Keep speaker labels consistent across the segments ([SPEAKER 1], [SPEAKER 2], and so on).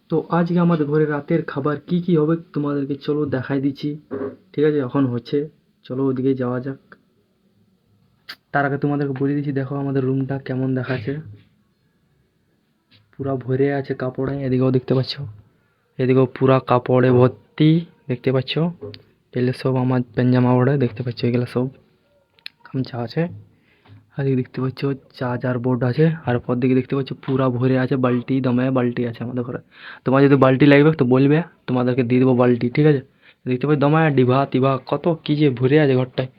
[SPEAKER 1] তো আজকে আমাদের ঘরে রাতের খাবার কি কি হবে তোমাদেরকে চলো দেখাই দিচ্ছি। ঠিক আছে, এখন হচ্ছে, চলো ওদিকে যাওয়া যাক। তার আগে তোমাদেরকে বলে দিচ্ছি, দেখো আমাদের রুমটা কেমন দেখাচ্ছে। পুরা ভরে আছে কাপড়ে, এদিকেও দেখতে পাচ্ছ, এদিকেও পুরা কাপড়ে ভর্তি দেখতে পাচ্ছ। এগুলো সব আমার পেঞ্জামা ওড়ে দেখতে পাচ্ছ, এগুলো সব গামছা আছে। আর এই দেখতে পাচ্ছ চার্জার বোর্ড আছে, আর পর দিকে দেখতে পাচ্ছ পুরা ভরে আছে বালতি, দমে বালতি আছে আমাদের ঘরে। তোমার যদি বালতি লাগবে তো বলবে, তোমাদেরকে দিয়ে দেবো বালতি, ঠিক আছে। দেখতে পাচ্ছ দমে ডিভা টিভা কত কি যে ভরে আছে ঘরটায়।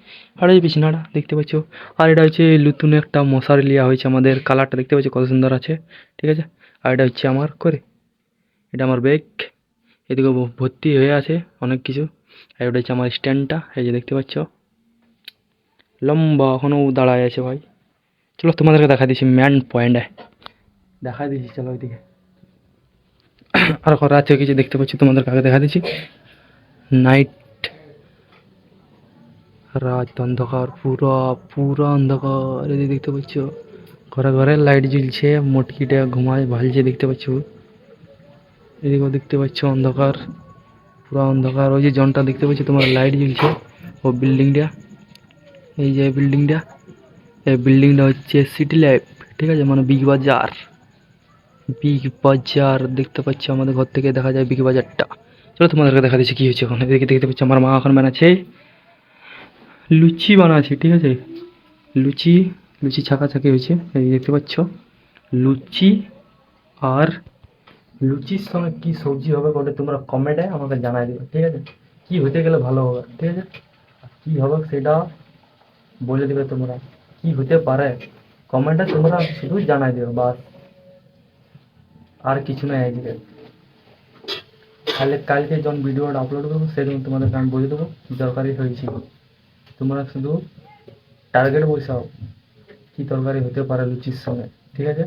[SPEAKER 1] আর এই বিছানাটা দেখতে পাচ্ছ। আর এটা হচ্ছে নতুন একটা মশারি লিয়া হয়েছে আমাদের, কালারটা দেখতে পাচ্ছ কত সুন্দর আছে, ঠিক আছে। আর এটা হচ্ছে আমার করে, এটা আমার ব্যাগ, এদিকে ভর্তি হয়ে আছে অনেক কিছু। আর ওটা হচ্ছে আমার স্ট্যান্ডটা, এই যে দেখতে পাচ্ছ লম্বা এখনও দাঁড়ায় আছে ভাই। চলো তোমাদেরকে দেখা দিচ্ছি মেন পয়েন্টে, দেখা দিচ্ছি চলো ওইদিকে। আর করা আছে কিছু দেখতে পাচ্ছি, তোমাদেরকে আগে দেখা দিচ্ছি। নাইট, রাত অন্ধকার, পুরো পুরো অন্ধকার, এদিকে দেখতে পাচ্ছ ঘরে ঘরে লাইট জ্বলছে, মটকিটা ঘুমায় ভালছে দেখতে পাচ্ছ। এদিকেও দেখতে পাচ্ছ অন্ধকার, পুরো অন্ধকার। ওই যে জনটা দেখতে পাচ্ছ তোমার লাইট জ্বলছে, ও বিল্ডিংটা, এই যে বিল্ডিংটা, এই বিল্ডিংটা হচ্ছে সিটি লাইফ, ঠিক আছে, মানে বিগ বাজার। বিগ বাজার দেখতে পাচ্ছ, আমাদের ঘর থেকে দেখা যায় বিগ বাজারটা। চলো তোমাদেরকে দেখা দিচ্ছি কি হচ্ছে এখন। এদিকে দেখতে পাচ্ছ আমার মা এখন বানাচ্ছে লুচি বানাচ্ছে, ঠিক আছে। লুচি, লুচি ছাকাছাকি হয়েছে, এই দেখতে পাচ্ছ লুচি। আর লুচির সঙ্গে কি সবজি হবে বলে তোমরা কমেন্টে আমাকে জানাই দেবে, ঠিক আছে। কি হতে গেলে ভালো হবে, ঠিক আছে। আর কি হবে সেটা বলে দেবে তোমরা, কি হতে পারে কমেন্টে তোমরা শুধু জানাই দেবে বাস, আর কিছু না আজকে। তাহলে কালকে যখন ভিডিওটা আপলোড করবো সেদিন তোমাদেরকে আমি বলে দেবো তরকারি হয়েছে। তোমরা শুধু টার্গেট বসাও কি তরকারি হতে পারে লুচির সঙ্গে, ঠিক আছে।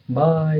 [SPEAKER 1] বাই।